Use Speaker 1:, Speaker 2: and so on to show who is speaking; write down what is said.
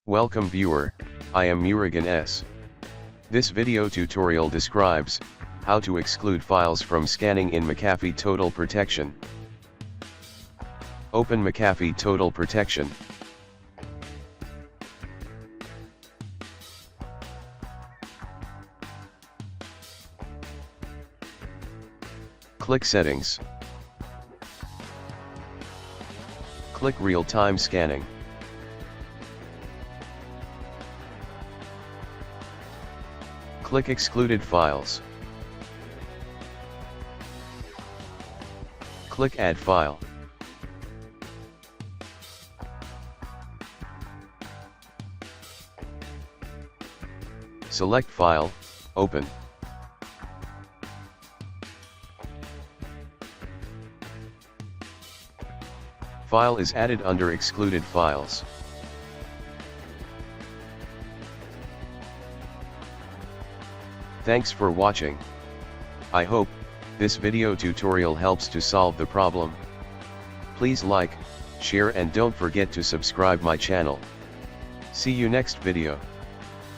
Speaker 1: Welcome viewer, I am Murugan S. This video tutorial describes how to exclude files from scanning in McAfee Total Protection. Open McAfee Total Protection. Click Settings. Click Real-Time Scanning. Click Excluded Files. Click Add File. Select File, Open. File is added under Excluded Files. Thanks for watching. I hope this video tutorial helps to solve the problem. Please like, share and don't forget to subscribe my channel. See you next video.